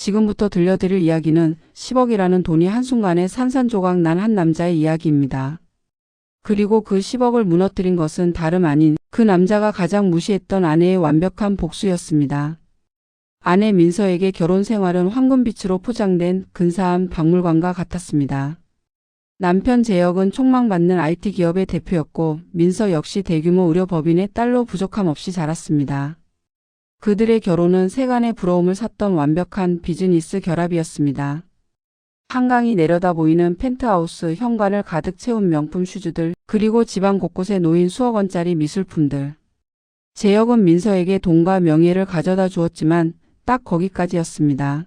지금부터 들려드릴 이야기는 10억이라는 돈이 한순간에 산산조각 난 한 남자의 이야기입니다. 그리고 그 10억을 무너뜨린 것은 다름 아닌 그 남자가 가장 무시했던 아내의 완벽한 복수였습니다. 아내 민서에게 결혼 생활은 황금빛으로 포장된 근사한 박물관과 같았습니다. 남편 재혁은 촉망받는 IT 기업의 대표였고 민서 역시 대규모 의료법인의 딸로 부족함 없이 자랐습니다. 그들의 결혼은 세간의 부러움을 샀던 완벽한 비즈니스 결합이었습니다. 한강이 내려다 보이는 펜트하우스, 현관을 가득 채운 명품 슈즈들, 그리고 집안 곳곳에 놓인 수억 원짜리 미술품들. 재혁은 민서에게 돈과 명예를 가져다 주었지만 딱 거기까지였습니다.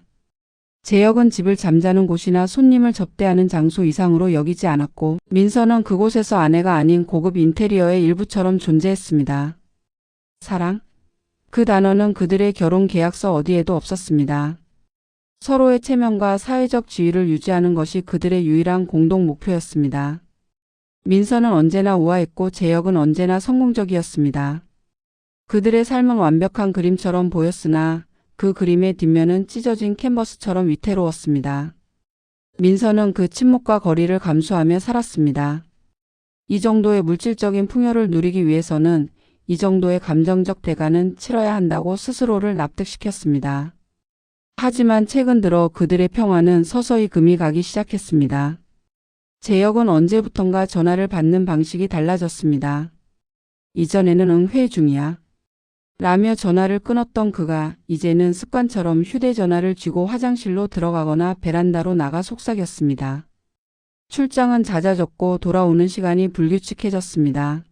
재혁은 집을 잠자는 곳이나 손님을 접대하는 장소 이상으로 여기지 않았고 민서는 그곳에서 아내가 아닌 고급 인테리어의 일부처럼 존재했습니다. 사랑? 그 단어는 그들의 결혼 계약서 어디에도 없었습니다. 서로의 체면과 사회적 지위를 유지하는 것이 그들의 유일한 공동 목표였습니다. 민서는 언제나 우아했고 재혁은 언제나 성공적이었습니다. 그들의 삶은 완벽한 그림처럼 보였으나 그 그림의 뒷면은 찢어진 캔버스처럼 위태로웠습니다. 민서는 그 침묵과 거리를 감수하며 살았습니다. 이 정도의 물질적인 풍요를 누리기 위해서는 이 정도의 감정적 대가는 치러야 한다고 스스로를 납득시켰습니다. 하지만 최근 들어 그들의 평화는 서서히 금이 가기 시작했습니다. 재혁은 언제부턴가 전화를 받는 방식이 달라졌습니다. 이전에는 응 회 중이야 라며 전화를 끊었던 그가 이제는 습관처럼 휴대전화를 쥐고 화장실로 들어가거나 베란다로 나가 속삭였습니다. 출장은 잦아졌고 돌아오는 시간이 불규칙해졌습니다.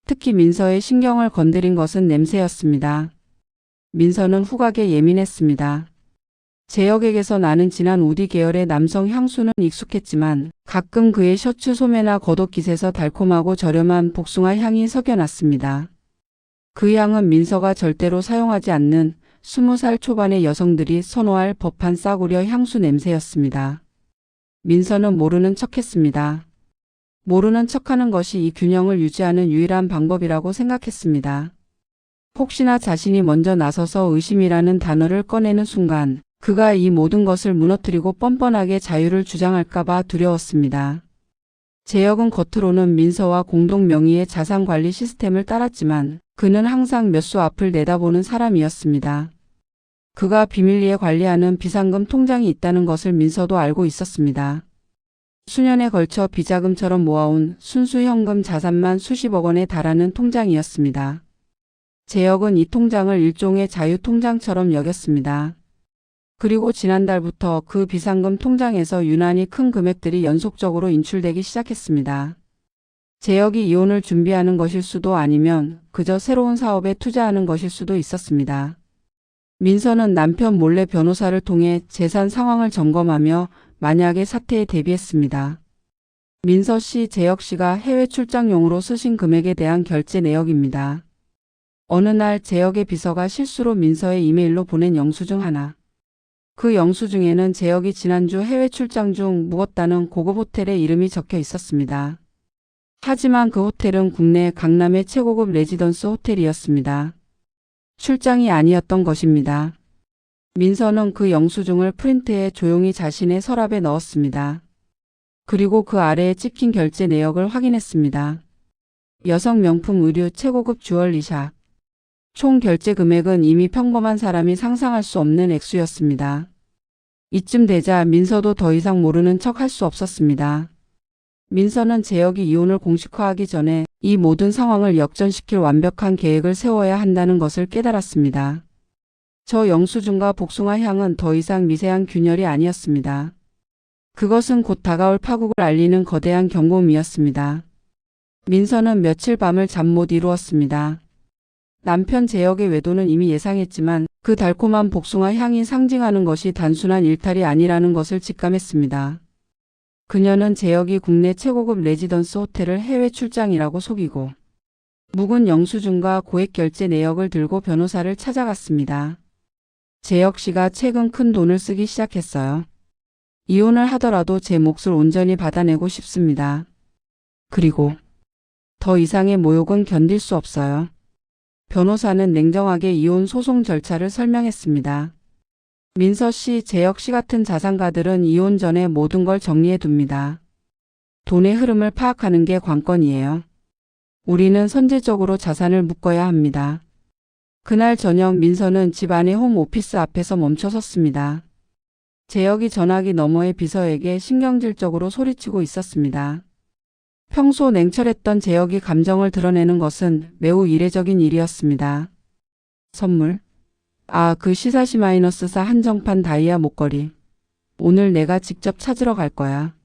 특히 민서의 신경을 건드린 것은 냄새였습니다. 민서는 후각에 예민했습니다. 재혁에게서 나는 진한 우디 계열의 남성 향수는 익숙했지만 가끔 그의 셔츠 소매나 겉옷깃에서 달콤하고 저렴한 복숭아 향이 섞여났습니다. 그 향은 민서가 절대로 사용하지 않는 20살 초반의 여성들이 선호할 법한 싸구려 향수 냄새였습니다. 민서는 모르는 척했습니다. 모르는 척하는 것이 이 균형을 유지하는 유일한 방법이라고 생각했습니다. 혹시나 자신이 먼저 나서서 의심이라는 단어를 꺼내는 순간 그가 이 모든 것을 무너뜨리고 뻔뻔하게 자유를 주장할까봐 두려웠습니다. 재혁은 겉으로는 민서와 공동 명의의 자산관리 시스템을 따랐지만 그는 항상 몇 수 앞을 내다보는 사람이었습니다. 그가 비밀리에 관리하는 비상금 통장이 있다는 것을 민서도 알고 있었습니다. 수년에 걸쳐 비자금처럼 모아온 순수 현금 자산만 수십억 원에 달하는 통장이었습니다. 재혁은 이 통장을 일종의 자유통장처럼 여겼습니다. 그리고 지난달부터 그 비상금 통장에서 유난히 큰 금액들이 연속적으로 인출되기 시작했습니다. 재혁이 이혼을 준비하는 것일 수도 아니면 그저 새로운 사업에 투자하는 것일 수도 있었습니다. 민서는 남편 몰래 변호사를 통해 재산 상황을 점검하며 만약의 사태에 대비했습니다. 민서 씨, 재혁 씨가 해외 출장용으로 쓰신 금액에 대한 결제 내역입니다. 어느 날 재혁의 비서가 실수로 민서의 이메일로 보낸 영수증 하나. 그 영수증에는 재혁이 지난주 해외 출장 중 묵었다는 고급 호텔의 이름이 적혀 있었습니다. 하지만 그 호텔은 국내 강남의 최고급 레지던스 호텔이었습니다. 출장이 아니었던 것입니다. 민서는 그 영수증을 프린트해 조용히 자신의 서랍에 넣었습니다. 그리고 그 아래에 찍힌 결제 내역을 확인했습니다. 여성 명품 의류 최고급 주얼리샵. 총 결제 금액은 이미 평범한 사람이 상상할 수 없는 액수였습니다. 이쯤 되자 민서도 더 이상 모르는 척 할 수 없었습니다. 민서는 재혁이 이혼을 공식화하기 전에 이 모든 상황을 역전시킬 완벽한 계획을 세워야 한다는 것을 깨달았습니다. 저 영수증과 복숭아 향은 더 이상 미세한 균열이 아니었습니다. 그것은 곧 다가올 파국을 알리는 거대한 경고음이었습니다. 민서는 며칠 밤을 잠 못 이루었습니다. 남편 재혁의 외도는 이미 예상했지만 그 달콤한 복숭아 향이 상징하는 것이 단순한 일탈이 아니라는 것을 직감했습니다. 그녀는 재혁이 국내 최고급 레지던스 호텔을 해외 출장이라고 속이고 묵은 영수증과 고액 결제 내역을 들고 변호사를 찾아갔습니다. 재혁 씨가 최근 큰 돈을 쓰기 시작했어요. 이혼을 하더라도 제 몫을 온전히 받아내고 싶습니다. 그리고 더 이상의 모욕은 견딜 수 없어요. 변호사는 냉정하게 이혼 소송 절차를 설명했습니다. 민서 씨, 재혁 씨 같은 자산가들은 이혼 전에 모든 걸 정리해 둡니다. 돈의 흐름을 파악하는 게 관건이에요. 우리는 선제적으로 자산을 묶어야 합니다. 그날 저녁 민서는 집 안의 홈오피스 앞에서 멈춰 섰습니다. 재혁이 전화기 너머의 비서에게 신경질적으로 소리치고 있었습니다. 평소 냉철했던 재혁이 감정을 드러내는 것은 매우 이례적인 일이었습니다. 선물? 아, 그 시사시 마이너스사 한정판 다이아 목걸이. 오늘 내가 직접 찾으러 갈 거야.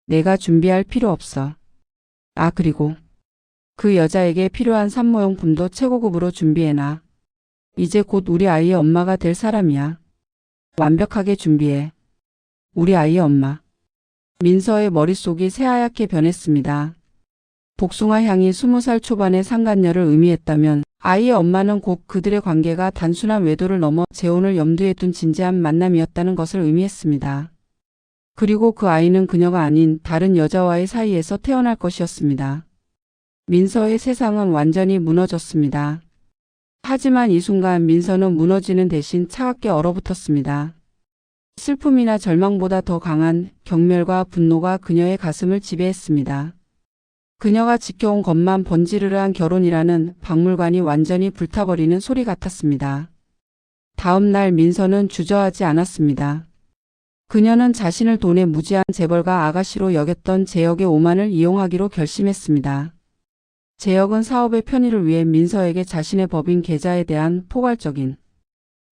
내가 준비할 필요 없어. 아, 그리고 그 여자에게 필요한 산모용품도 최고급으로 준비해놔. 이제 곧 우리 아이의 엄마가 될 사람이야. 완벽하게 준비해. 우리 아이의 엄마. 민서의 머릿속이 새하얗게 변했습니다. 복숭아 향이 20살 초반의 상간녀를 의미했다면 아이의 엄마는 곧 그들의 관계가 단순한 외도를 넘어 재혼을 염두에 둔 진지한 만남이었다는 것을 의미했습니다. 그리고 그 아이는 그녀가 아닌 다른 여자와의 사이에서 태어날 것이었습니다. 민서의 세상은 완전히 무너졌습니다. 하지만 이 순간 민서는 무너지는 대신 차갑게 얼어붙었습니다. 슬픔이나 절망보다 더 강한 경멸과 분노가 그녀의 가슴을 지배했습니다. 그녀가 지켜온 것만 번지르르한 결혼이라는 박물관이 완전히 불타버리는 소리 같았습니다. 다음 날 민서는 주저하지 않았습니다. 그녀는 자신을 돈의 무지한 재벌가 아가씨로 여겼던 재혁의 오만을 이용하기로 결심했습니다. 재혁은 사업의 편의를 위해 민서에게 자신의 법인 계좌에 대한 포괄적인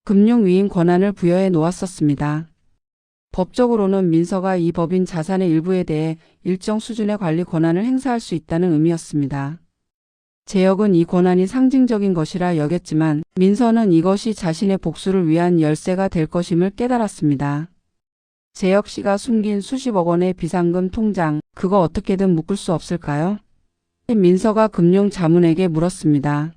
금융 위임 권한을 부여해 놓았었습니다. 법적으로는 민서가 이 법인 자산의 일부에 대해 일정 수준의 관리 권한을 행사할 수 있다는 의미였습니다. 재혁은 이 권한이 상징적인 것이라 여겼지만 민서는 이것이 자신의 복수를 위한 열쇠가 될 것임을 깨달았습니다. 재혁 씨가 숨긴 수십억 원의 비상금 통장, 그거 어떻게든 묶을 수 없을까요? 민서가 금융자문에게 물었습니다.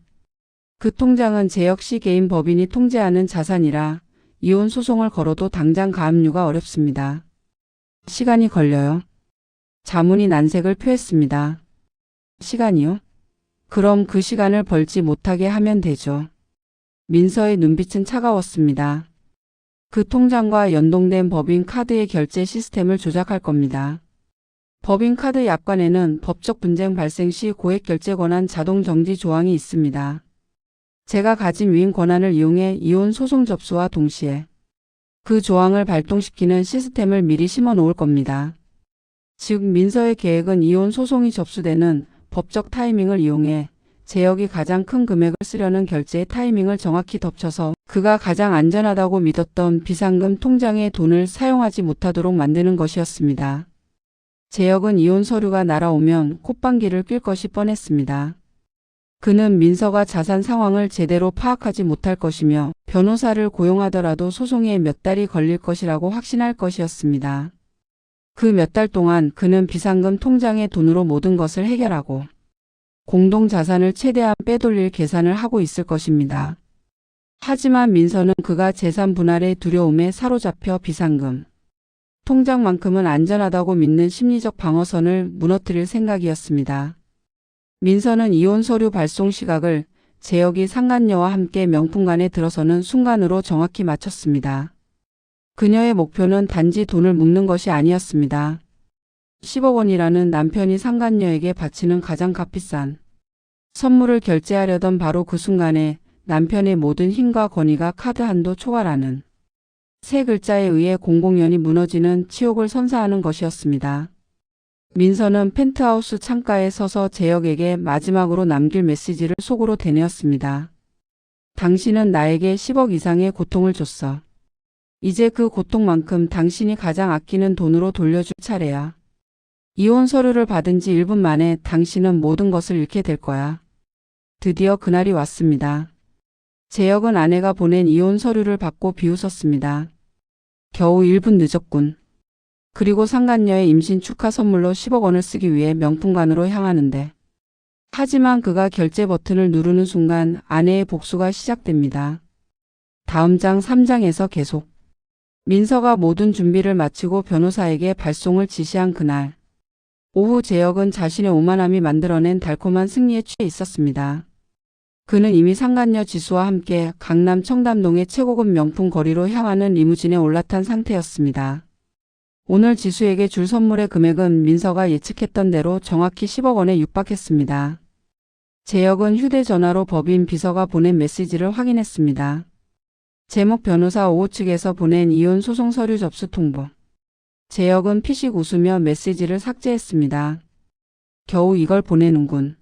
그 통장은 재혁 씨 개인 법인이 통제하는 자산이라 이혼 소송을 걸어도 당장 가압류가 어렵습니다. 시간이 걸려요. 자문이 난색을 표했습니다. 시간이요? 그럼 그 시간을 벌지 못하게 하면 되죠. 민서의 눈빛은 차가웠습니다. 그 통장과 연동된 법인 카드의 결제 시스템을 조작할 겁니다. 법인 카드 약관에는 법적 분쟁 발생 시 고액 결제 권한 자동 정지 조항이 있습니다. 제가 가진 위임 권한을 이용해 이혼 소송 접수와 동시에 그 조항을 발동시키는 시스템을 미리 심어 놓을 겁니다. 즉 민서의 계획은 이혼 소송이 접수되는 법적 타이밍을 이용해 재혁이 가장 큰 금액을 쓰려는 결제의 타이밍을 정확히 덮쳐서 그가 가장 안전하다고 믿었던 비상금 통장의 돈을 사용하지 못하도록 만드는 것이었습니다. 재혁은 이혼 서류가 날아오면 콧방귀를 낄 것이 뻔했습니다. 그는 민서가 자산 상황을 제대로 파악하지 못할 것이며 변호사를 고용하더라도 소송에 몇 달이 걸릴 것이라고 확신할 것이었습니다. 그 몇 달 동안 그는 비상금 통장의 돈으로 모든 것을 해결하고 공동자산을 최대한 빼돌릴 계산을 하고 있을 것입니다. 하지만 민서는 그가 재산 분할의 두려움에 사로잡혀 비상금 통장만큼은 안전하다고 믿는 심리적 방어선을 무너뜨릴 생각이었습니다. 민서는 이혼 서류 발송 시각을 재혁이 상간녀와 함께 명품관에 들어서는 순간으로 정확히 맞췄습니다. 그녀의 목표는 단지 돈을 묶는 것이 아니었습니다. 10억 원이라는 남편이 상간녀에게 바치는 가장 값비싼 선물을 결제하려던 바로 그 순간에 남편의 모든 힘과 권위가 카드 한도 초과라는 세 글자에 의해 공공연히 무너지는 치욕을 선사하는 것이었습니다. 민서는 펜트하우스 창가에 서서 재혁에게 마지막으로 남길 메시지를 속으로 되뇌었습니다. 당신은 나에게 10억 이상의 고통을 줬어. 이제 그 고통만큼 당신이 가장 아끼는 돈으로 돌려줄 차례야. 이혼 서류를 받은 지 1분 만에 당신은 모든 것을 잃게 될 거야. 드디어 그날이 왔습니다. 재혁은 아내가 보낸 이혼 서류를 받고 비웃었습니다. 겨우 1분 늦었군. 그리고 상간녀의 임신 축하 선물로 10억 원을 쓰기 위해 명품관으로 향하는데. 하지만 그가 결제 버튼을 누르는 순간 아내의 복수가 시작됩니다. 다음 장 3장에서 계속. 민서가 모든 준비를 마치고 변호사에게 발송을 지시한 그날. 오후 재혁은 자신의 오만함이 만들어낸 달콤한 승리에 취해 있었습니다. 그는 이미 상간녀 지수와 함께 강남 청담동의 최고급 명품 거리로 향하는 리무진에 올라탄 상태였습니다. 오늘 지수에게 줄 선물의 금액은 민서가 예측했던 대로 정확히 10억 원에 육박했습니다. 재혁은 휴대전화로 법인 비서가 보낸 메시지를 확인했습니다. 제목 변호사 5호 측에서 보낸 이혼 소송 서류 접수 통보. 재혁은 피식 웃으며 메시지를 삭제했습니다. 겨우 이걸 보내는군.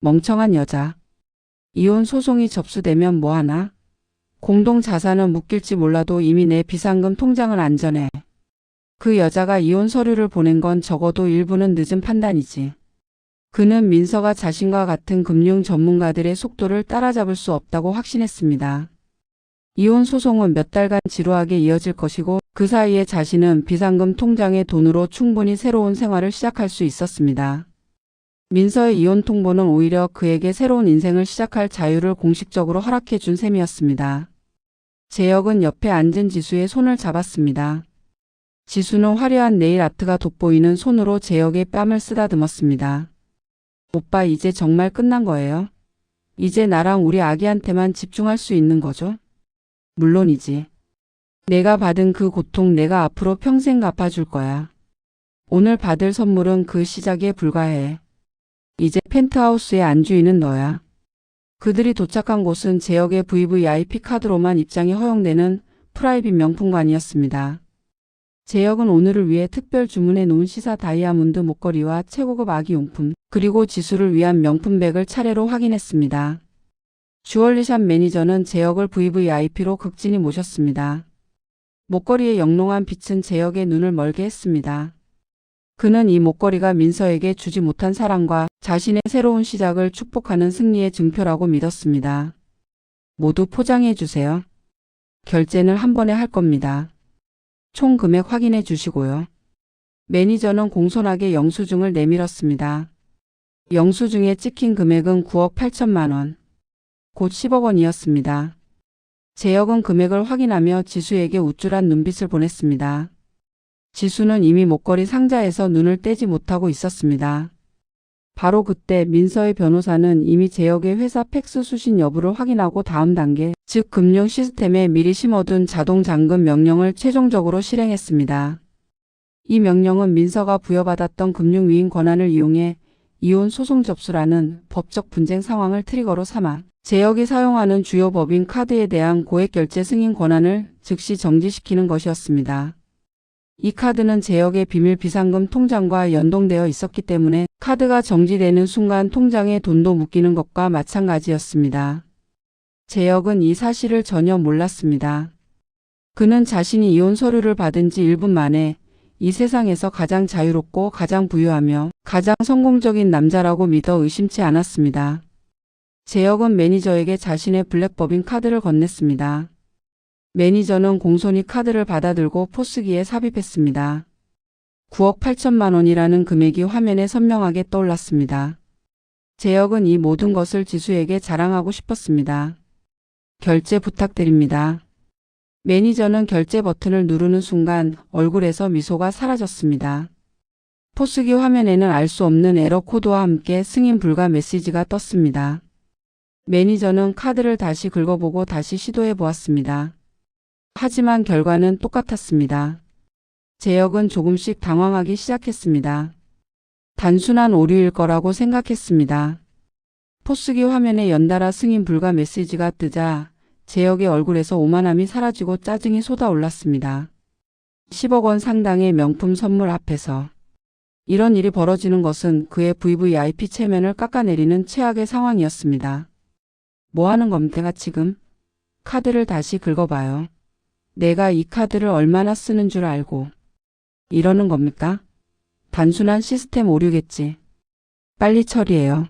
멍청한 여자. 이혼 소송이 접수되면 뭐하나? 공동 자산은 묶일지 몰라도 이미 내 비상금 통장은 안전해. 그 여자가 이혼 서류를 보낸 건 적어도 일부는 늦은 판단이지. 그는 민서가 자신과 같은 금융 전문가들의 속도를 따라잡을 수 없다고 확신했습니다. 이혼 소송은 몇 달간 지루하게 이어질 것이고 그 사이에 자신은 비상금 통장의 돈으로 충분히 새로운 생활을 시작할 수 있었습니다. 민서의 이혼 통보는 오히려 그에게 새로운 인생을 시작할 자유를 공식적으로 허락해 준 셈이었습니다. 재혁은 옆에 앉은 지수의 손을 잡았습니다. 지수는 화려한 네일 아트가 돋보이는 손으로 재혁의 뺨을 쓰다듬었습니다. 오빠 이제 정말 끝난 거예요? 이제 나랑 우리 아기한테만 집중할 수 있는 거죠? 물론이지. 내가 받은 그 고통 내가 앞으로 평생 갚아줄 거야. 오늘 받을 선물은 그 시작에 불과해. 이제 펜트하우스의 안주인은 너야. 그들이 도착한 곳은 재혁의 VVIP 카드로만 입장이 허용되는 프라이빗 명품관이었습니다. 재혁은 오늘을 위해 특별 주문해 놓은 시사 다이아몬드 목걸이와 최고급 아기용품, 그리고 지수를 위한 명품백을 차례로 확인했습니다. 주얼리샵 매니저는 재혁을 VVIP로 극진히 모셨습니다. 목걸이의 영롱한 빛은 재혁의 눈을 멀게 했습니다. 그는 이 목걸이가 민서에게 주지 못한 사랑과 자신의 새로운 시작을 축복하는 승리의 증표라고 믿었습니다. 모두 포장해 주세요. 결제는 한 번에 할 겁니다. 총 금액 확인해 주시고요. 매니저는 공손하게 영수증을 내밀었습니다. 영수증에 찍힌 금액은 9억 8천만 원. 곧 10억 원이었습니다. 재혁은 금액을 확인하며 지수에게 우쭐한 눈빛을 보냈습니다. 지수는 이미 목걸이 상자에서 눈을 떼지 못하고 있었습니다. 바로 그때 민서의 변호사는 이미 재혁의 회사 팩스 수신 여부를 확인하고 다음 단계, 즉 금융 시스템에 미리 심어둔 자동 잠금 명령을 최종적으로 실행했습니다. 이 명령은 민서가 부여받았던 금융위임 권한을 이용해 이혼 소송 접수라는 법적 분쟁 상황을 트리거로 삼아 재혁이 사용하는 주요 법인 카드에 대한 고액 결제 승인 권한을 즉시 정지시키는 것이었습니다. 이 카드는 재혁의 비밀 비상금 통장과 연동되어 있었기 때문에 카드가 정지되는 순간 통장에 돈도 묶이는 것과 마찬가지였습니다. 재혁은 이 사실을 전혀 몰랐습니다. 그는 자신이 이혼 서류를 받은 지 1분 만에 이 세상에서 가장 자유롭고 가장 부유하며 가장 성공적인 남자라고 믿어 의심치 않았습니다. 재혁은 매니저에게 자신의 블랙법인 카드를 건넸습니다. 매니저는 공손히 카드를 받아들고 포스기에 삽입했습니다. 9억 8천만 원이라는 금액이 화면에 선명하게 떠올랐습니다. 재혁은 이 모든 것을 지수에게 자랑하고 싶었습니다. 결제 부탁드립니다. 매니저는 결제 버튼을 누르는 순간 얼굴에서 미소가 사라졌습니다. 포스기 화면에는 알 수 없는 에러 코드와 함께 승인 불가 메시지가 떴습니다. 매니저는 카드를 다시 긁어보고 다시 시도해 보았습니다. 하지만 결과는 똑같았습니다. 재혁은 조금씩 당황하기 시작했습니다. 단순한 오류일 거라고 생각했습니다. 포스기 화면에 연달아 승인 불가 메시지가 뜨자 재혁의 얼굴에서 오만함이 사라지고 짜증이 쏟아올랐습니다. 10억 원 상당의 명품 선물 앞에서 이런 일이 벌어지는 것은 그의 VVIP 체면을 깎아내리는 최악의 상황이었습니다. 뭐 하는 겁니까 지금? 카드를 다시 긁어봐요. 내가 이 카드를 얼마나 쓰는 줄 알고 이러는 겁니까? 단순한 시스템 오류겠지. 빨리 처리해요.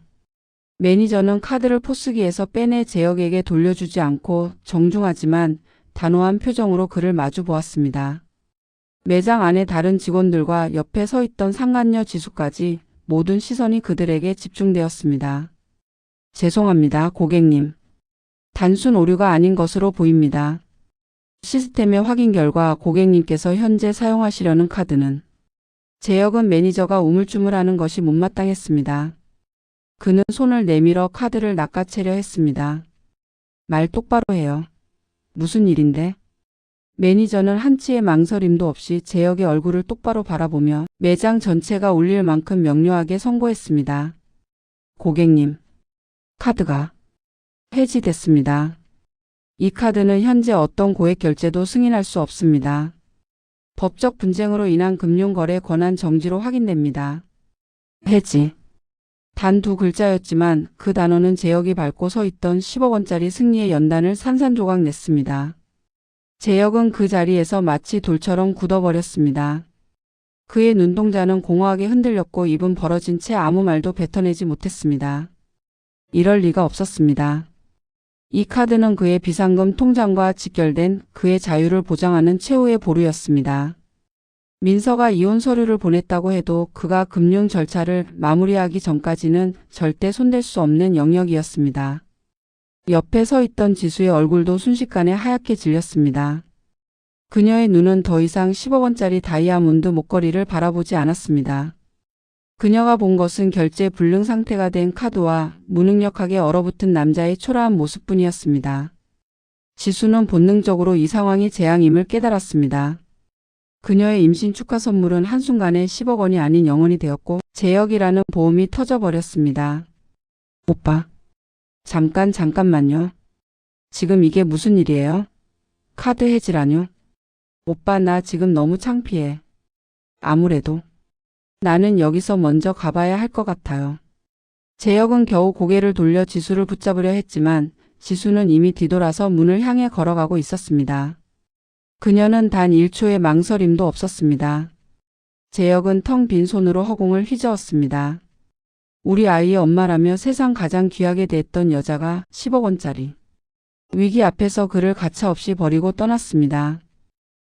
매니저는 카드를 포스기에서 빼내 재혁에게 돌려주지 않고 정중하지만 단호한 표정으로 그를 마주 보았습니다. 매장 안의 다른 직원들과 옆에 서 있던 상간녀 지수까지 모든 시선이 그들에게 집중되었습니다. 죄송합니다, 고객님. 단순 오류가 아닌 것으로 보입니다. 시스템의 확인 결과 고객님께서 현재 사용하시려는 카드는 재혁은 매니저가 우물쭈물하는 것이 못마땅했습니다. 그는 손을 내밀어 카드를 낚아채려 했습니다. 말 똑바로 해요. 무슨 일인데? 매니저는 한치의 망설임도 없이 재혁의 얼굴을 똑바로 바라보며 매장 전체가 울릴 만큼 명료하게 선고했습니다. 고객님, 카드가 해지됐습니다. 이 카드는 현재 어떤 고액 결제도 승인할 수 없습니다. 법적 분쟁으로 인한 금융거래 권한 정지로 확인됩니다. 해지. 단 두 글자였지만 그 단어는 재혁이 밟고 서 있던 10억 원짜리 승리의 연단을 산산조각 냈습니다. 재혁은 그 자리에서 마치 돌처럼 굳어버렸습니다. 그의 눈동자는 공허하게 흔들렸고 입은 벌어진 채 아무 말도 뱉어내지 못했습니다. 이럴 리가 없었습니다. 이 카드는 그의 비상금 통장과 직결된 그의 자유를 보장하는 최후의 보루였습니다. 민서가 이혼 서류를 보냈다고 해도 그가 금융 절차를 마무리하기 전까지는 절대 손댈 수 없는 영역이었습니다. 옆에 서 있던 지수의 얼굴도 순식간에 하얗게 질렸습니다. 그녀의 눈은 더 이상 10억 원짜리 다이아몬드 목걸이를 바라보지 않았습니다. 그녀가 본 것은 결제 불능 상태가 된 카드와 무능력하게 얼어붙은 남자의 초라한 모습뿐이었습니다. 지수는 본능적으로 이 상황이 재앙임을 깨달았습니다. 그녀의 임신 축하 선물은 한순간에 10억 원이 아닌 영원이 되었고 재혁이라는 보험이 터져버렸습니다. 오빠, 잠깐만요. 지금 이게 무슨 일이에요? 카드 해지라뇨? 오빠 나 지금 너무 창피해. 아무래도 나는 여기서 먼저 가봐야 할 것 같아요. 재혁은 겨우 고개를 돌려 지수를 붙잡으려 했지만 지수는 이미 뒤돌아서 문을 향해 걸어가고 있었습니다. 그녀는 단 1초의 망설임도 없었습니다. 재혁은 텅 빈 손으로 허공을 휘저었습니다. 우리 아이의 엄마라며 세상 가장 귀하게 대했던 여자가 10억 원짜리. 위기 앞에서 그를 가차없이 버리고 떠났습니다.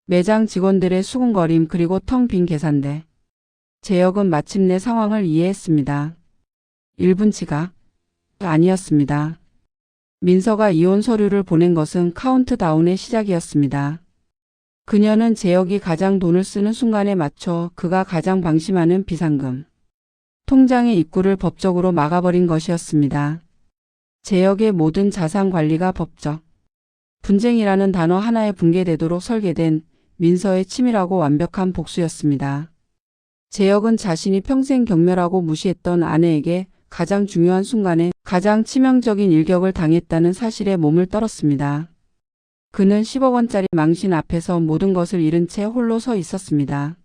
매장 직원들의 수군거림 그리고 텅 빈 계산대. 재혁은 마침내 상황을 이해했습니다. 1분 지각? 아니었습니다. 민서가 이혼 서류를 보낸 것은 카운트다운의 시작이었습니다. 그녀는 재혁이 가장 돈을 쓰는 순간에 맞춰 그가 가장 방심하는 비상금 통장의 입구를 법적으로 막아버린 것이었습니다. 재혁의 모든 자산 관리가 법적 분쟁이라는 단어 하나에 붕괴되도록 설계된 민서의 치밀하고 완벽한 복수였습니다. 재혁은 자신이 평생 경멸하고 무시했던 아내에게 가장 중요한 순간에 가장 치명적인 일격을 당했다는 사실에 몸을 떨었습니다. 그는 10억 원짜리 망신 앞에서 모든 것을 잃은 채 홀로 서 있었습니다.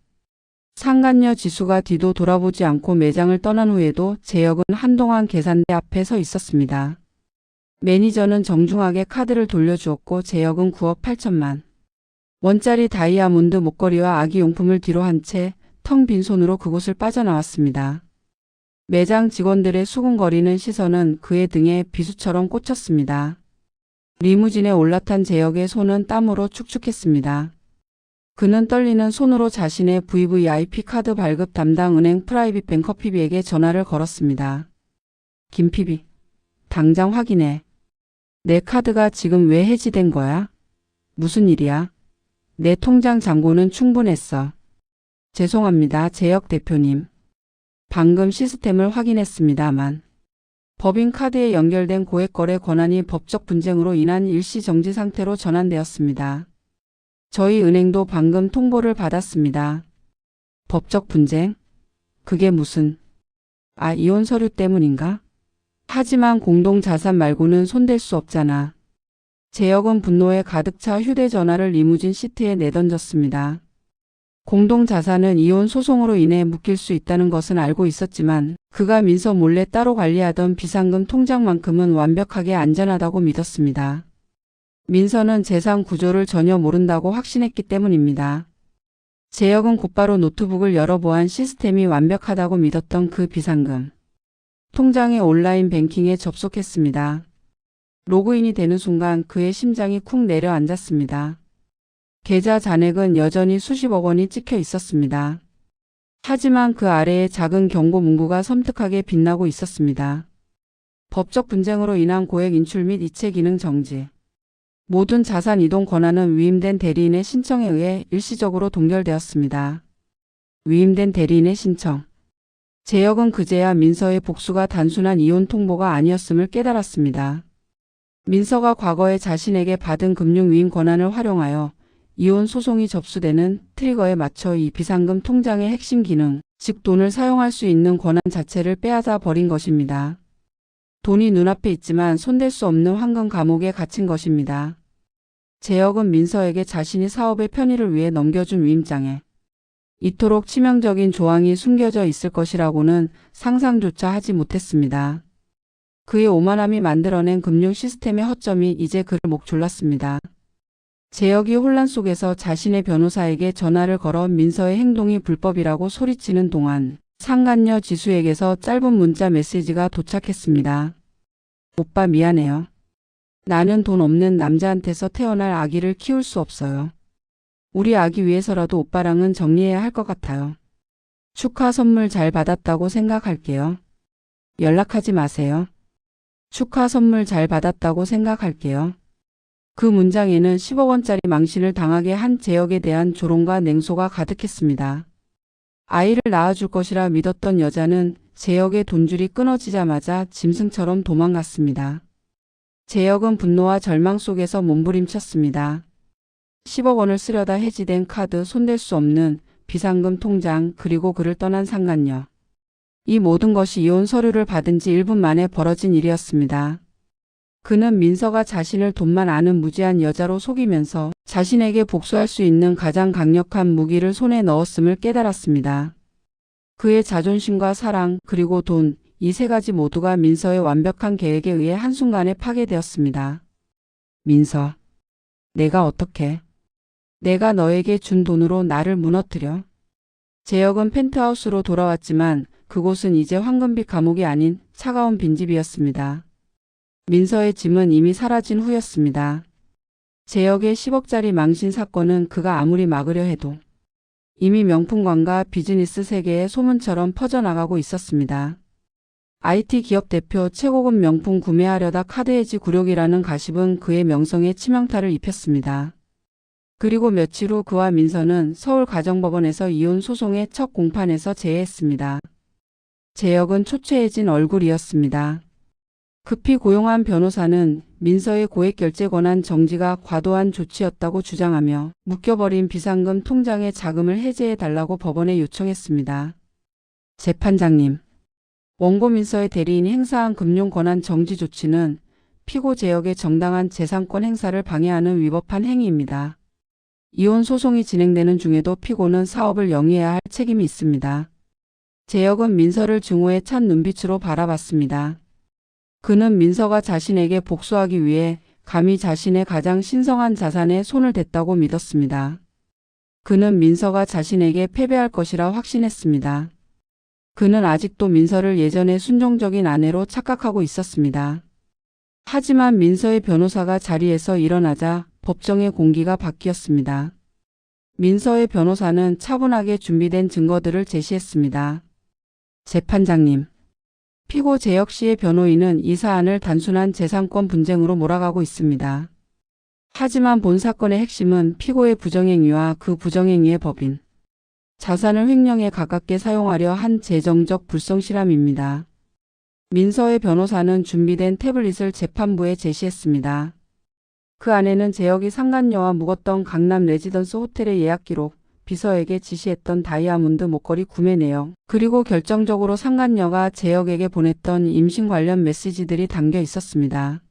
상간녀 지수가 뒤도 돌아보지 않고 매장을 떠난 후에도 재혁은 한동안 계산대 앞에 서 있었습니다. 매니저는 정중하게 카드를 돌려주었고 재혁은 9억 8천만 원짜리 다이아몬드 목걸이와 아기용품을 뒤로 한 채 텅 빈 손으로 그곳을 빠져나왔습니다. 매장 직원들의 수군거리는 시선은 그의 등에 비수처럼 꽂혔습니다. 리무진에 올라탄 재혁의 손은 땀으로 축축했습니다. 그는 떨리는 손으로 자신의 VVIP 카드 발급 담당 은행 프라이빗뱅 커피비에게 전화를 걸었습니다. 김PB, 당장 확인해. 내 카드가 지금 왜 해지된 거야? 무슨 일이야? 내 통장 잔고는 충분했어. 죄송합니다, 재혁 대표님. 방금 시스템을 확인했습니다만 법인카드에 연결된 고액거래 권한이 법적 분쟁으로 인한 일시 정지 상태로 전환되었습니다. 저희 은행도 방금 통보를 받았습니다. 법적 분쟁? 그게 무슨... 이혼 서류 때문인가? 하지만 공동자산 말고는 손댈 수 없잖아. 재혁은 분노에 가득 차 휴대전화를 리무진 시트에 내던졌습니다. 공동자산은 이혼 소송으로 인해 묶일 수 있다는 것은 알고 있었지만 그가 민서 몰래 따로 관리하던 비상금 통장만큼은 완벽하게 안전하다고 믿었습니다. 민서는 재산 구조를 전혀 모른다고 확신했기 때문입니다. 재혁은 곧바로 노트북을 열어보안 시스템이 완벽하다고 믿었던 그 비상금 통장의 온라인 뱅킹에 접속했습니다. 로그인이 되는 순간 그의 심장이 쿵 내려앉았습니다. 계좌 잔액은 여전히 수십억 원이 찍혀 있었습니다. 하지만 그 아래에 작은 경고 문구가 섬뜩하게 빛나고 있었습니다. 법적 분쟁으로 인한 고액 인출 및 이체 기능 정지. 모든 자산 이동 권한은 위임된 대리인의 신청에 의해 일시적으로 동결되었습니다. 위임된 대리인의 신청. 재혁은 그제야 민서의 복수가 단순한 이혼 통보가 아니었음을 깨달았습니다. 민서가 과거에 자신에게 받은 금융 위임 권한을 활용하여 이혼 소송이 접수되는 트리거에 맞춰 이 비상금 통장의 핵심 기능, 즉 돈을 사용할 수 있는 권한 자체를 빼앗아 버린 것입니다. 돈이 눈앞에 있지만 손댈 수 없는 황금 감옥에 갇힌 것입니다. 재혁은 민서에게 자신이 사업의 편의를 위해 넘겨준 위임장에 이토록 치명적인 조항이 숨겨져 있을 것이라고는 상상조차 하지 못했습니다. 그의 오만함이 만들어낸 금융 시스템의 허점이 이제 그를 목 졸랐습니다. 재혁이 혼란 속에서 자신의 변호사에게 전화를 걸어 민서의 행동이 불법이라고 소리치는 동안 상간녀 지수에게서 짧은 문자 메시지가 도착했습니다. 오빠 미안해요. 나는 돈 없는 남자한테서 태어날 아기를 키울 수 없어요. 우리 아기 위해서라도 오빠랑은 정리해야 할 것 같아요. 축하 선물 잘 받았다고 생각할게요. 연락하지 마세요. 축하 선물 잘 받았다고 생각할게요. 그 문장에는 10억 원짜리 망신을 당하게 한 재혁에 대한 조롱과 냉소가 가득했습니다. 아이를 낳아줄 것이라 믿었던 여자는 재혁의 돈줄이 끊어지자마자 짐승처럼 도망갔습니다. 재혁은 분노와 절망 속에서 몸부림쳤습니다. 10억 원을 쓰려다 해지된 카드, 손댈 수 없는 비상금 통장, 그리고 그를 떠난 상간녀. 이 모든 것이 이혼 서류를 받은 지 1분 만에 벌어진 일이었습니다. 그는 민서가 자신을 돈만 아는 무지한 여자로 속이면서 자신에게 복수할 수 있는 가장 강력한 무기를 손에 넣었음을 깨달았습니다. 그의 자존심과 사랑, 그리고 돈, 이 세 가지 모두가 민서의 완벽한 계획에 의해 한순간에 파괴되었습니다. 민서, 내가 어떻게? 내가 너에게 준 돈으로 나를 무너뜨려? 재혁은 펜트하우스로 돌아왔지만 그곳은 이제 황금빛 감옥이 아닌 차가운 빈집이었습니다. 민서의 짐은 이미 사라진 후였습니다. 재혁의 10억짜리 망신 사건은 그가 아무리 막으려 해도 이미 명품관과 비즈니스 세계에 소문처럼 퍼져나가고 있었습니다. IT 기업 대표, 최고급 명품 구매하려다 카드해지 굴욕이라는 가십은 그의 명성에 치명타를 입혔습니다. 그리고 며칠 후 그와 민서는 서울가정법원에서 이혼 소송의 첫 공판에서 재회했습니다. 재혁은 초췌해진 얼굴이었습니다. 급히 고용한 변호사는 민서의 고액 결제 권한 정지가 과도한 조치였다고 주장하며 묶여버린 비상금 통장의 자금을 해제해달라고 법원에 요청했습니다. 재판장님, 원고 민서의 대리인이 행사한 금융 권한 정지 조치는 피고 재혁의 정당한 재산권 행사를 방해하는 위법한 행위입니다. 이혼 소송이 진행되는 중에도 피고는 사업을 영위해야 할 책임이 있습니다. 재혁은 민서를 증오에 찬 눈빛으로 바라봤습니다. 그는 민서가 자신에게 복수하기 위해 감히 자신의 가장 신성한 자산에 손을 댔다고 믿었습니다. 그는 민서가 자신에게 패배할 것이라 확신했습니다. 그는 아직도 민서를 예전의 순종적인 아내로 착각하고 있었습니다. 하지만 민서의 변호사가 자리에서 일어나자 법정의 공기가 바뀌었습니다. 민서의 변호사는 차분하게 준비된 증거들을 제시했습니다. 재판장님, 피고 재혁 씨의 변호인은 이 사안을 단순한 재산권 분쟁으로 몰아가고 있습니다. 하지만 본 사건의 핵심은 피고의 부정행위와 그 부정행위의 법인, 자산을 횡령에 가깝게 사용하려 한 재정적 불성실함입니다. 민서의 변호사는 준비된 태블릿을 재판부에 제시했습니다. 그 안에는 재혁이 상간녀와 묵었던 강남 레지던스 호텔의 예약 기록, 비서에게 지시했던 다이아몬드 목걸이 구매 내역, 그리고 결정적으로 상간녀가 재혁에게 보냈던 임신 관련 메시지들이 담겨 있었습니다.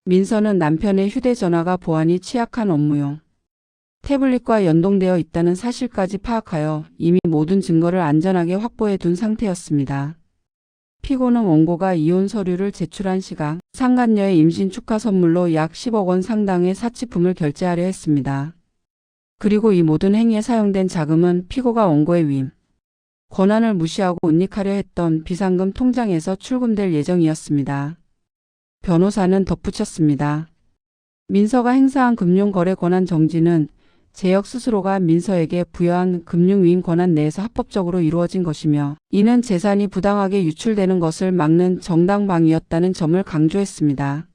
민서는 남편의 휴대전화가 보안이 취약한 업무용 태블릿과 연동되어 있다는 사실까지 파악하여 이미 모든 증거를 안전하게 확보해 둔 상태였습니다. 피고는 원고가 이혼 서류를 제출한 시각, 상간녀의 임신 축하 선물로 약 10억 원 상당의 사치품을 결제하려 했습니다. 그리고 이 모든 행위에 사용된 자금은 피고가 원고의 위임, 권한을 무시하고 은닉하려 했던 비상금 통장에서 출금될 예정이었습니다. 변호사는 덧붙였습니다. 민서가 행사한 금융거래 권한 정지는 재혁 스스로가 민서에게 부여한 금융위임 권한 내에서 합법적으로 이루어진 것이며 이는 재산이 부당하게 유출되는 것을 막는 정당 방위였다는 점을 강조했습니다.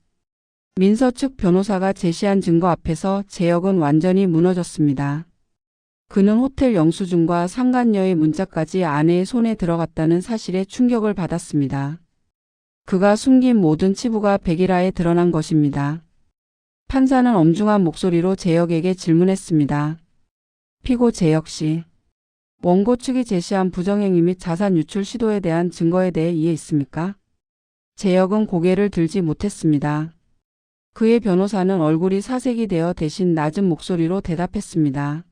민서 측 변호사가 제시한 증거 앞에서 재혁은 완전히 무너졌습니다. 그는 호텔 영수증과 상간녀의 문자까지 아내의 손에 들어갔다는 사실에 충격을 받았습니다. 그가 숨긴 모든 치부가 백일하에 드러난 것입니다. 판사는 엄중한 목소리로 재혁에게 질문했습니다. 피고 재혁 씨, 원고 측이 제시한 부정행위 및 자산 유출 시도에 대한 증거에 대해 이해 있습니까? 재혁은 고개를 들지 못했습니다. 그의 변호사는 얼굴이 사색이 되어 대신 낮은 목소리로 대답했습니다.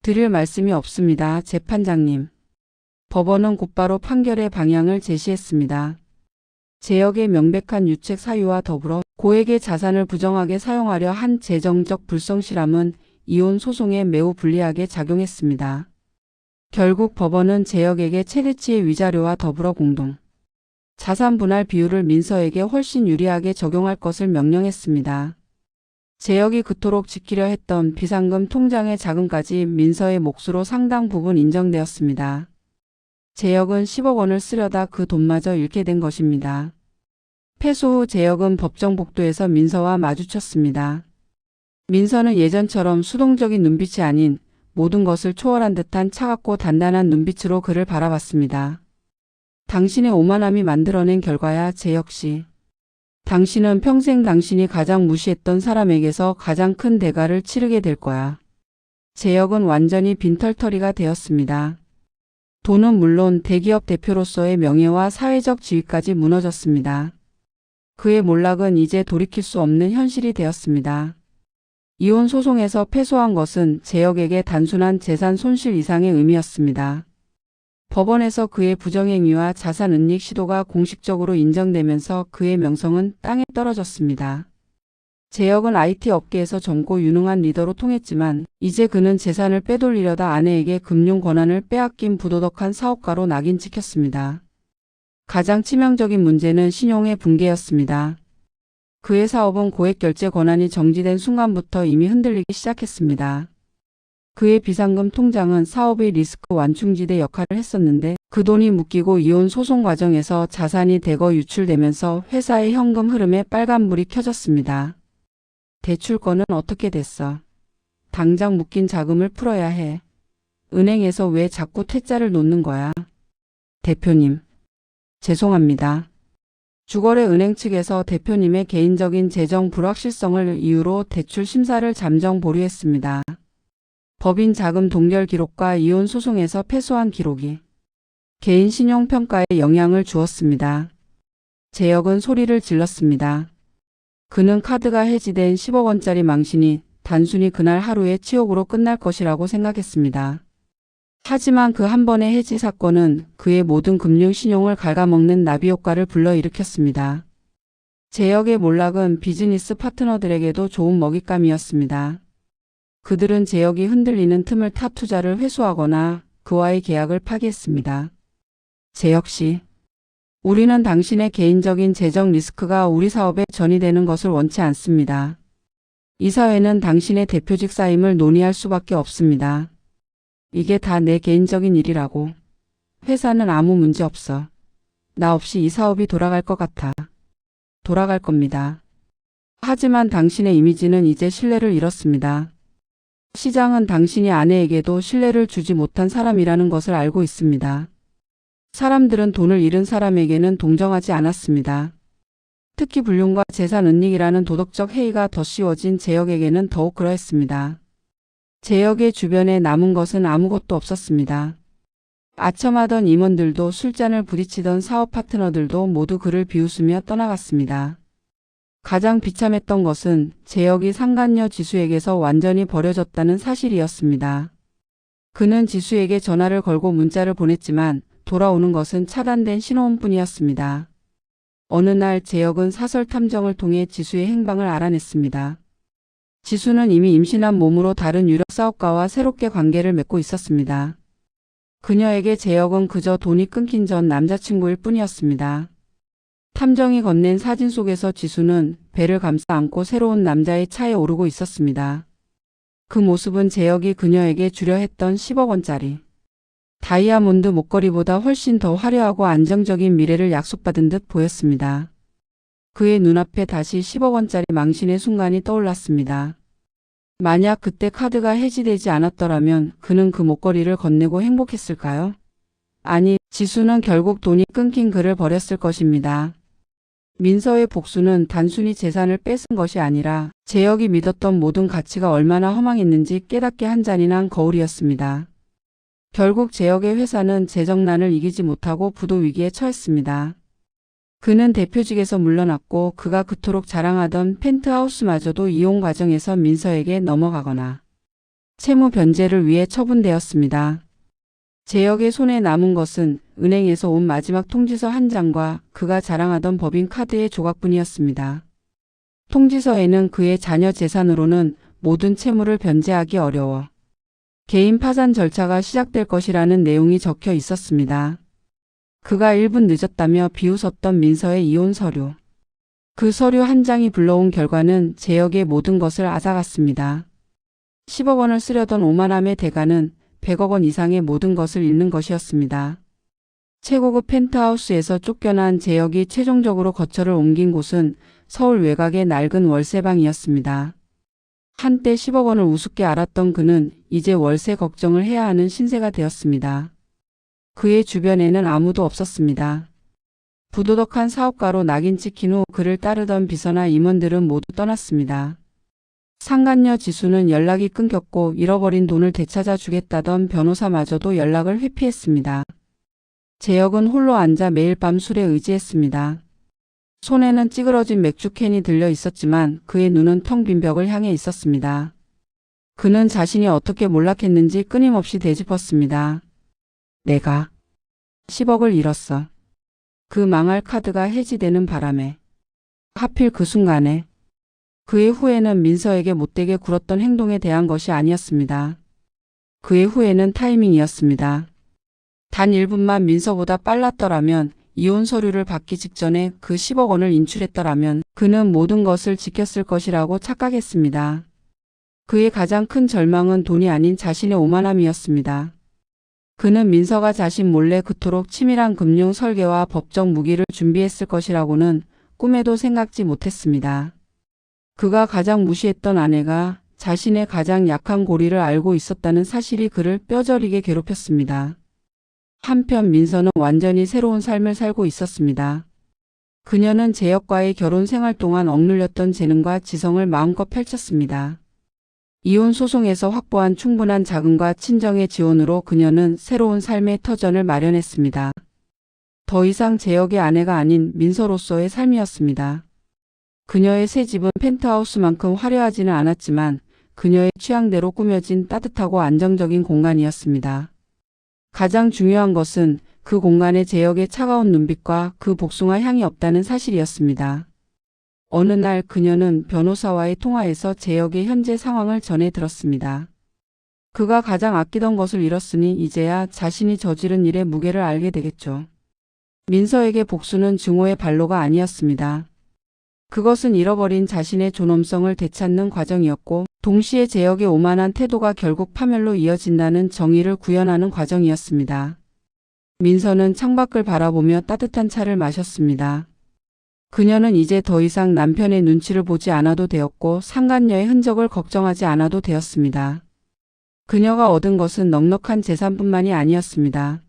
드릴 말씀이 없습니다, 재판장님. 법원은 곧바로 판결의 방향을 제시했습니다. 재혁의 명백한 유책 사유와 더불어 고액의 자산을 부정하게 사용하려 한 재정적 불성실함은 이혼 소송에 매우 불리하게 작용했습니다. 결국 법원은 재혁에게 최대치의 위자료와 더불어 공동 자산 분할 비율을 민서에게 훨씬 유리하게 적용할 것을 명령했습니다. 재혁이 그토록 지키려 했던 비상금 통장의 자금까지 민서의 몫으로 상당 부분 인정되었습니다. 재혁은 10억 원을 쓰려다 그 돈마저 잃게 된 것입니다. 패소 후 재혁은 법정 복도에서 민서와 마주쳤습니다. 민서는 예전처럼 수동적인 눈빛이 아닌 모든 것을 초월한 듯한 차갑고 단단한 눈빛으로 그를 바라봤습니다. 당신의 오만함이 만들어낸 결과야, 재혁 씨. 당신은 평생 당신이 가장 무시했던 사람에게서 가장 큰 대가를 치르게 될 거야. 재혁은 완전히 빈털터리가 되었습니다. 돈은 물론 대기업 대표로서의 명예와 사회적 지위까지 무너졌습니다. 그의 몰락은 이제 돌이킬 수 없는 현실이 되었습니다. 이혼 소송에서 패소한 것은 재혁에게 단순한 재산 손실 이상의 의미였습니다. 법원에서 그의 부정행위와 자산 은닉 시도가 공식적으로 인정되면서 그의 명성은 땅에 떨어졌습니다. 재혁은 IT 업계에서 젊고 유능한 리더로 통했지만 이제 그는 재산을 빼돌리려다 아내에게 금융 권한을 빼앗긴 부도덕한 사업가로 낙인 찍혔습니다. 가장 치명적인 문제는 신용의 붕괴였습니다. 그의 사업은 고액 결제 권한이 정지된 순간부터 이미 흔들리기 시작했습니다. 그의 비상금 통장은 사업의 리스크 완충지대 역할을 했었는데 그 돈이 묶이고 이혼 소송 과정에서 자산이 대거 유출되면서 회사의 현금 흐름에 빨간불이 켜졌습니다. 대출권은 어떻게 됐어? 당장 묶인 자금을 풀어야 해. 은행에서 왜 자꾸 퇴짜를 놓는 거야? 대표님, 죄송합니다. 주거래 은행 측에서 대표님의 개인적인 재정 불확실성을 이유로 대출 심사를 잠정 보류했습니다. 법인 자금 동결 기록과 이혼 소송에서 패소한 기록이 개인 신용평가에 영향을 주었습니다. 재혁은 소리를 질렀습니다. 그는 카드가 해지된 10억 원짜리 망신이 단순히 그날 하루의 치욕으로 끝날 것이라고 생각했습니다. 하지만 그 한 번의 해지 사건은 그의 모든 금융 신용을 갉아먹는 나비 효과를 불러일으켰습니다. 재혁의 몰락은 비즈니스 파트너들에게도 좋은 먹잇감이었습니다. 그들은 재혁이 흔들리는 틈을 타 투자를 회수하거나 그와의 계약을 파기했습니다. 재혁 씨, 우리는 당신의 개인적인 재정 리스크가 우리 사업에 전이되는 것을 원치 않습니다. 이 사회는 당신의 대표직 쌓임을 논의할 수밖에 없습니다. 이게 다 내 개인적인 일이라고. 회사는 아무 문제 없어. 나 없이 이 사업이 돌아갈 것 같아. 돌아갈 겁니다. 하지만 당신의 이미지는 이제 신뢰를 잃었습니다. 시장은 당신이 아내에게도 신뢰를 주지 못한 사람이라는 것을 알고 있습니다. 사람들은 돈을 잃은 사람에게는 동정하지 않았습니다. 특히 불륜과 재산 은닉이라는 도덕적 해이가 더 씌워진 재혁에게는 더욱 그러했습니다. 재혁의 주변에 남은 것은 아무것도 없었습니다. 아첨하던 임원들도 술잔을 부딪히던 사업 파트너들도 모두 그를 비웃으며 떠나갔습니다. 가장 비참했던 것은 재혁이 상간녀 지수에게서 완전히 버려졌다는 사실이었습니다. 그는 지수에게 전화를 걸고 문자를 보냈지만 돌아오는 것은 차단된 신호음뿐이었습니다. 어느 날 재혁은 사설 탐정을 통해 지수의 행방을 알아냈습니다. 지수는 이미 임신한 몸으로 다른 유력 사업가와 새롭게 관계를 맺고 있었습니다. 그녀에게 재혁은 그저 돈이 끊긴 전 남자친구일 뿐이었습니다. 탐정이 건넨 사진 속에서 지수는 배를 감싸 안고 새로운 남자의 차에 오르고 있었습니다. 그 모습은 재혁이 그녀에게 주려 했던 10억 원짜리 다이아몬드 목걸이보다 훨씬 더 화려하고 안정적인 미래를 약속받은 듯 보였습니다. 그의 눈앞에 다시 10억 원짜리 망신의 순간이 떠올랐습니다. 만약 그때 카드가 해지되지 않았더라면 그는 그 목걸이를 건네고 행복했을까요? 아니, 지수는 결국 돈이 끊긴 그를 버렸을 것입니다. 민서의 복수는 단순히 재산을 뺏은 것이 아니라 재혁이 믿었던 모든 가치가 얼마나 허망했는지 깨닫게 한 잔인한 거울이었습니다. 결국 재혁의 회사는 재정난을 이기지 못하고 부도 위기에 처했습니다. 그는 대표직에서 물러났고 그가 그토록 자랑하던 펜트하우스마저도 이혼 과정에서 민서에게 넘어가거나 채무 변제를 위해 처분되었습니다. 재혁의 손에 남은 것은 은행에서 온 마지막 통지서 한 장과 그가 자랑하던 법인 카드의 조각뿐이었습니다. 통지서에는 그의 자녀 재산으로는 모든 채무를 변제하기 어려워 개인 파산 절차가 시작될 것이라는 내용이 적혀 있었습니다. 그가 1분 늦었다며 비웃었던 민서의 이혼 서류. 그 서류 한 장이 불러온 결과는 재혁의 모든 것을 앗아갔습니다. 10억 원을 쓰려던 오만함의 대가는 100억 원 이상의 모든 것을 잃는 것이었습니다. 최고급 펜트하우스에서 쫓겨난 재혁이 최종적으로 거처를 옮긴 곳은 서울 외곽의 낡은 월세방이었습니다. 한때 10억 원을 우습게 알았던 그는 이제 월세 걱정을 해야 하는 신세가 되었습니다. 그의 주변에는 아무도 없었습니다. 부도덕한 사업가로 낙인 찍힌 후 그를 따르던 비서나 임원들은 모두 떠났습니다. 상간녀 지수는 연락이 끊겼고 잃어버린 돈을 되찾아 주겠다던 변호사마저도 연락을 회피했습니다. 재혁은 홀로 앉아 매일 밤 술에 의지했습니다. 손에는 찌그러진 맥주캔이 들려 있었지만 그의 눈은 텅 빈 벽을 향해 있었습니다. 그는 자신이 어떻게 몰락했는지 끊임없이 되짚었습니다. 내가 10억을 잃었어. 그 망할 카드가 해지되는 바람에. 하필 그 순간에. 그의 후회는 민서에게 못되게 굴었던 행동에 대한 것이 아니었습니다. 그의 후회는 타이밍이었습니다. 단 1분만 민서보다 빨랐더라면, 이혼 서류를 받기 직전에 그 10억 원을 인출했더라면 그는 모든 것을 지켰을 것이라고 착각했습니다. 그의 가장 큰 절망은 돈이 아닌 자신의 오만함이었습니다. 그는 민서가 자신 몰래 그토록 치밀한 금융 설계와 법적 무기를 준비했을 것이라고는 꿈에도 생각지 못했습니다. 그가 가장 무시했던 아내가 자신의 가장 약한 고리를 알고 있었다는 사실이 그를 뼈저리게 괴롭혔습니다. 한편 민서는 완전히 새로운 삶을 살고 있었습니다. 그녀는 재혁과의 결혼 생활 동안 억눌렸던 재능과 지성을 마음껏 펼쳤습니다. 이혼 소송에서 확보한 충분한 자금과 친정의 지원으로 그녀는 새로운 삶의 터전을 마련했습니다. 더 이상 재혁의 아내가 아닌 민서로서의 삶이었습니다. 그녀의 새 집은 펜트하우스만큼 화려하지는 않았지만 그녀의 취향대로 꾸며진 따뜻하고 안정적인 공간이었습니다. 가장 중요한 것은 그 공간에 재혁의 차가운 눈빛과 그 복숭아 향이 없다는 사실이었습니다. 어느 날 그녀는 변호사와의 통화에서 재혁의 현재 상황을 전해 들었습니다. 그가 가장 아끼던 것을 잃었으니 이제야 자신이 저지른 일의 무게를 알게 되겠죠. 민서에게 복수는 증오의 발로가 아니었습니다. 그것은 잃어버린 자신의 존엄성을 되찾는 과정이었고 동시에 재혁의 오만한 태도가 결국 파멸로 이어진다는 정의를 구현하는 과정이었습니다. 민서는 창밖을 바라보며 따뜻한 차를 마셨습니다. 그녀는 이제 더 이상 남편의 눈치를 보지 않아도 되었고 상간녀의 흔적을 걱정하지 않아도 되었습니다. 그녀가 얻은 것은 넉넉한 재산뿐만이 아니었습니다.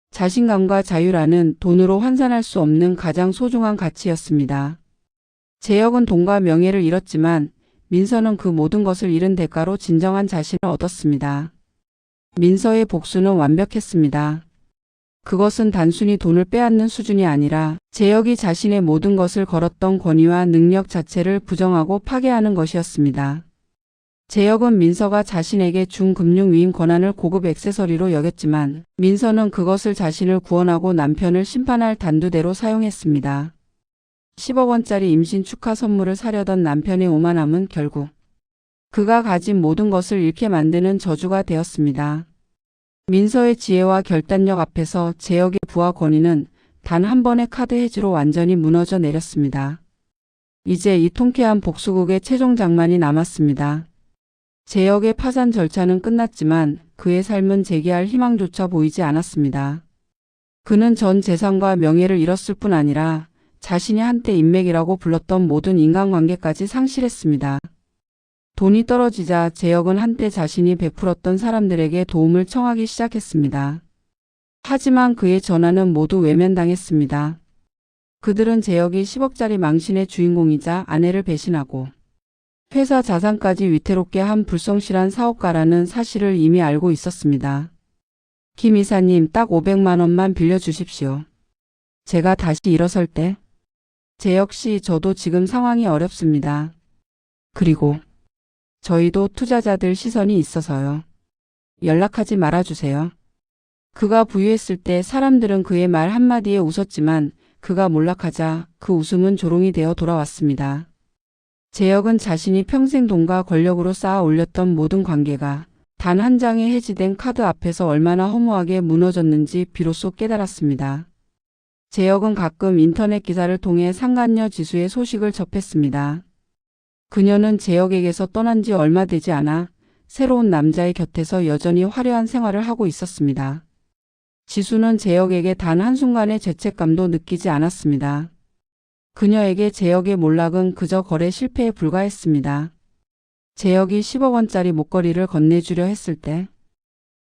자신감과 자유라는 돈으로 환산할 수 없는 가장 소중한 가치였습니다. 재혁은 돈과 명예를 잃었지만 민서는 그 모든 것을 잃은 대가로 진정한 자신을 얻었습니다. 민서의 복수는 완벽했습니다. 그것은 단순히 돈을 빼앗는 수준이 아니라 재혁이 자신의 모든 것을 걸었던 권위와 능력 자체를 부정하고 파괴하는 것이었습니다. 재혁은 민서가 자신에게 준 금융위임 권한을 고급 액세서리로 여겼지만 민서는 그것을 자신을 구원하고 남편을 심판할 단두대로 사용했습니다. 10억 원짜리 임신 축하 선물을 사려던 남편의 오만함은 결국 그가 가진 모든 것을 잃게 만드는 저주가 되었습니다. 민서의 지혜와 결단력 앞에서 재혁의 부와 권위는 단 한 번의 카드 해지로 완전히 무너져 내렸습니다. 이제 이 통쾌한 복수극의 최종 장만이 남았습니다. 재혁의 파산 절차는 끝났지만 그의 삶은 재기할 희망조차 보이지 않았습니다. 그는 전 재산과 명예를 잃었을 뿐 아니라 자신이 한때 인맥이라고 불렀던 모든 인간관계까지 상실했습니다. 돈이 떨어지자 재혁은 한때 자신이 베풀었던 사람들에게 도움을 청하기 시작했습니다. 하지만 그의 전화는 모두 외면당했습니다. 그들은 재혁이 10억짜리 망신의 주인공이자 아내를 배신하고 회사 자산까지 위태롭게 한 불성실한 사업가라는 사실을 이미 알고 있었습니다. 김 이사님, 딱 500만 원만 빌려주십시오. 제가 다시 일어설 때. 재혁 씨, 저도 지금 상황이 어렵습니다. 그리고 저희도 투자자들 시선이 있어서요. 연락하지 말아주세요. 그가 부유했을 때 사람들은 그의 말 한마디에 웃었지만 그가 몰락하자 그 웃음은 조롱이 되어 돌아왔습니다. 재혁은 자신이 평생 돈과 권력으로 쌓아 올렸던 모든 관계가 단 한 장의 해지된 카드 앞에서 얼마나 허무하게 무너졌는지 비로소 깨달았습니다. 재혁은 가끔 인터넷 기사를 통해 상간녀 지수의 소식을 접했습니다. 그녀는 재혁에게서 떠난 지 얼마 되지 않아 새로운 남자의 곁에서 여전히 화려한 생활을 하고 있었습니다. 지수는 재혁에게 단 한순간의 죄책감도 느끼지 않았습니다. 그녀에게 재혁의 몰락은 그저 거래 실패에 불과했습니다. 재혁이 10억 원짜리 목걸이를 건네주려 했을 때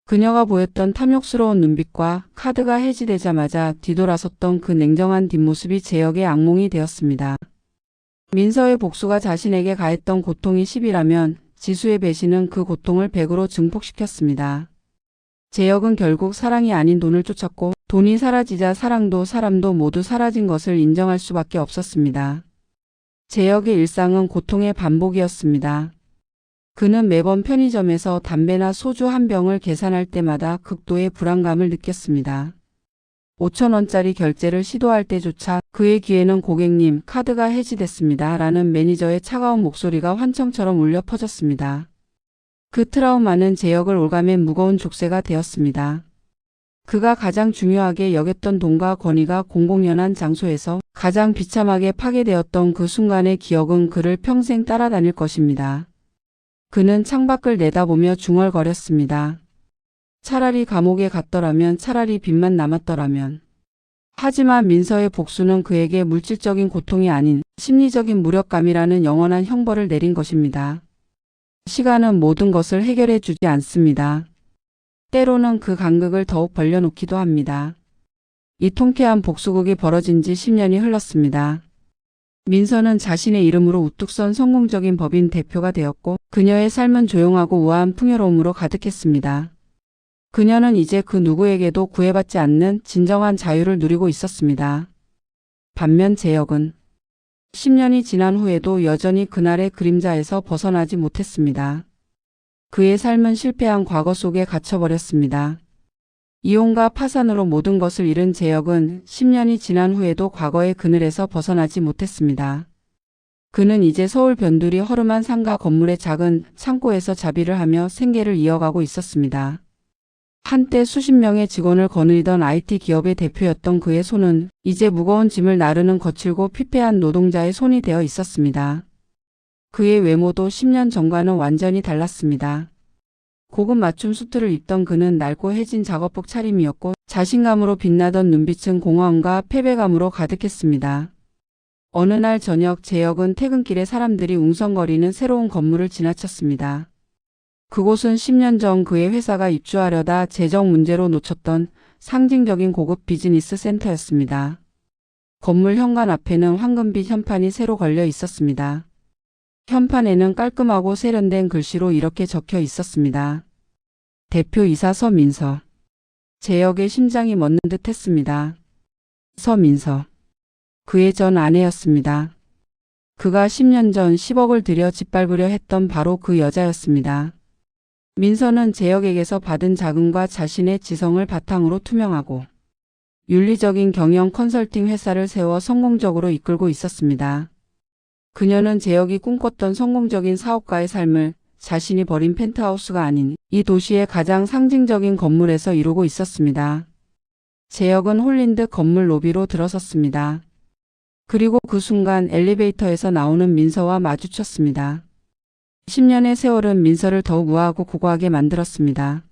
그녀가 보였던 탐욕스러운 눈빛과 카드가 해지되자마자 뒤돌아섰던 그 냉정한 뒷모습이 재혁의 악몽이 되었습니다. 민서의 복수가 자신에게 가했던 고통이 10이라면 지수의 배신은 그 고통을 100으로 증폭시켰습니다. 재혁은 결국 사랑이 아닌 돈을 쫓았고 돈이 사라지자 사랑도 사람도 모두 사라진 것을 인정할 수밖에 없었습니다. 재혁의 일상은 고통의 반복이었습니다. 그는 매번 편의점에서 담배나 소주 한 병을 계산할 때마다 극도의 불안감을 느꼈습니다. 5,000원짜리 결제를 시도할 때조차 그의 귀에는 고객님, 카드가 해지됐습니다. 라는 매니저의 차가운 목소리가 환청처럼 울려 퍼졌습니다. 그 트라우마는 재혁을 올가맨 무거운 족쇄가 되었습니다. 그가 가장 중요하게 여겼던 돈과 권위가 공공연한 장소에서 가장 비참하게 파괴되었던 그 순간의 기억은 그를 평생 따라다닐 것입니다. 그는 창밖을 내다보며 중얼거렸습니다. 차라리 감옥에 갔더라면, 차라리 빚만 남았더라면. 하지만 민서의 복수는 그에게 물질적인 고통이 아닌 심리적인 무력감이라는 영원한 형벌을 내린 것입니다. 시간은 모든 것을 해결해 주지 않습니다. 때로는 그 간극을 더욱 벌려놓기도 합니다. 이 통쾌한 복수극이 벌어진 지 10년이 흘렀습니다. 민서는 자신의 이름으로 우뚝 선 성공적인 법인 대표가 되었고 그녀의 삶은 조용하고 우아한 풍요로움으로 가득했습니다. 그녀는 이제 그 누구에게도 구애받지 않는 진정한 자유를 누리고 있었습니다. 반면 재혁은 10년이 지난 후에도 여전히 그날의 그림자에서 벗어나지 못했습니다. 그의 삶은 실패한 과거 속에 갇혀버렸습니다. 이혼과 파산으로 모든 것을 잃은 재혁은 10년이 지난 후에도 과거의 그늘에서 벗어나지 못했습니다. 그는 이제 서울 변두리 허름한 상가 건물의 작은 창고에서 자비를 하며 생계를 이어가고 있었습니다. 한때 수십 명의 직원을 거느리던 IT 기업의 대표였던 그의 손은 이제 무거운 짐을 나르는 거칠고 피폐한 노동자의 손이 되어 있었습니다. 그의 외모도 10년 전과는 완전히 달랐습니다. 고급 맞춤 수트를 입던 그는 낡고 해진 작업복 차림이었고 자신감으로 빛나던 눈빛은 공허함과 패배감으로 가득했습니다. 어느 날 저녁 재혁은 퇴근길에 사람들이 웅성거리는 새로운 건물을 지나쳤습니다. 그곳은 10년 전 그의 회사가 입주하려다 재정 문제로 놓쳤던 상징적인 고급 비즈니스 센터였습니다. 건물 현관 앞에는 황금빛 현판이 새로 걸려 있었습니다. 현판에는 깔끔하고 세련된 글씨로 이렇게 적혀 있었습니다. 대표이사 서민서. 재혁의 심장이 멎는 듯 했습니다. 서민서. 그의 전 아내였습니다. 그가 10년 전 10억을 들여 짓밟으려 했던 바로 그 여자였습니다. 민서는 재혁에게서 받은 자금과 자신의 지성을 바탕으로 투명하고 윤리적인 경영 컨설팅 회사를 세워 성공적으로 이끌고 있었습니다. 그녀는 재혁이 꿈꿨던 성공적인 사업가의 삶을 자신이 버린 펜트하우스가 아닌 이 도시의 가장 상징적인 건물에서 이루고 있었습니다. 재혁은 홀린 듯 건물 로비로 들어섰습니다. 그리고 그 순간 엘리베이터에서 나오는 민서와 마주쳤습니다. 10년의 세월은 민서를 더욱 우아하고 고고하게 만들었습니다.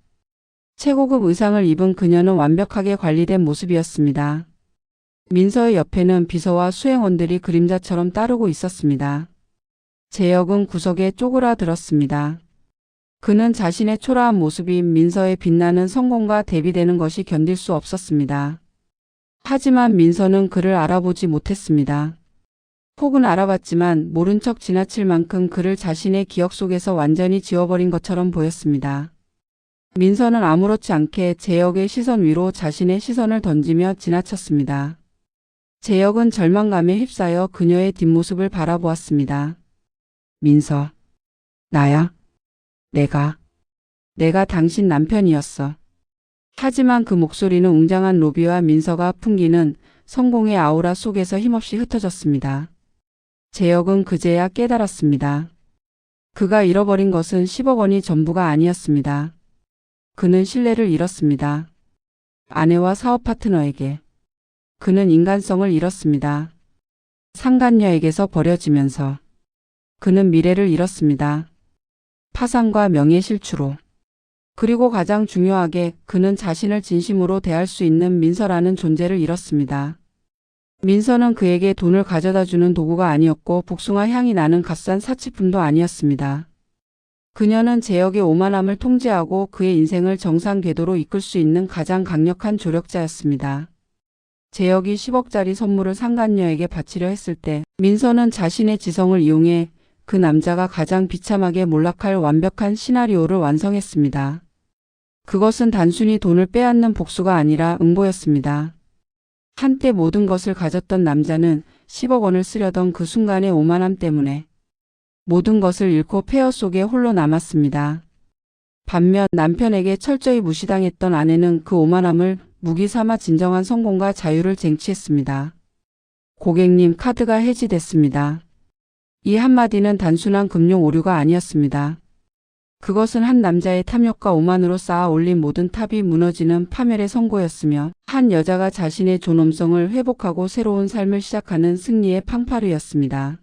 최고급 의상을 입은 그녀는 완벽하게 관리된 모습이었습니다. 민서의 옆에는 비서와 수행원들이 그림자처럼 따르고 있었습니다. 재혁은 구석에 쪼그라들었습니다. 그는 자신의 초라한 모습이 민서의 빛나는 성공과 대비되는 것이 견딜 수 없었습니다. 하지만 민서는 그를 알아보지 못했습니다. 혹은 알아봤지만 모른 척 지나칠 만큼 그를 자신의 기억 속에서 완전히 지워버린 것처럼 보였습니다. 민서는 아무렇지 않게 재혁의 시선 위로 자신의 시선을 던지며 지나쳤습니다. 재혁은 절망감에 휩싸여 그녀의 뒷모습을 바라보았습니다. 민서, 나야. 내가 당신 남편이었어. 하지만 그 목소리는 웅장한 로비와 민서가 풍기는 성공의 아우라 속에서 힘없이 흩어졌습니다. 재혁은 그제야 깨달았습니다. 그가 잃어버린 것은 10억 원이 전부가 아니었습니다. 그는 신뢰를 잃었습니다. 아내와 사업 파트너에게. 그는 인간성을 잃었습니다. 상간녀에게서 버려지면서. 그는 미래를 잃었습니다. 파산과 명예 실추로. 그리고 가장 중요하게 그는 자신을 진심으로 대할 수 있는 민서라는 존재를 잃었습니다. 민서는 그에게 돈을 가져다 주는 도구가 아니었고 복숭아 향이 나는 값싼 사치품도 아니었습니다. 그녀는 재혁의 오만함을 통제하고 그의 인생을 정상 궤도로 이끌 수 있는 가장 강력한 조력자였습니다. 재혁이 10억짜리 선물을 상간녀에게 바치려 했을 때 민서는 자신의 지성을 이용해 그 남자가 가장 비참하게 몰락할 완벽한 시나리오를 완성했습니다. 그것은 단순히 돈을 빼앗는 복수가 아니라 응보였습니다. 한때 모든 것을 가졌던 남자는 10억 원을 쓰려던 그 순간의 오만함 때문에 모든 것을 잃고 폐허 속에 홀로 남았습니다. 반면 남편에게 철저히 무시당했던 아내는 그 오만함을 무기 삼아 진정한 성공과 자유를 쟁취했습니다. 고객님, 카드가 해지됐습니다. 이 한마디는 단순한 금융 오류가 아니었습니다. 그것은 한 남자의 탐욕과 오만으로 쌓아 올린 모든 탑이 무너지는 파멸의 선고였으며 한 여자가 자신의 존엄성을 회복하고 새로운 삶을 시작하는 승리의 팡파르였습니다.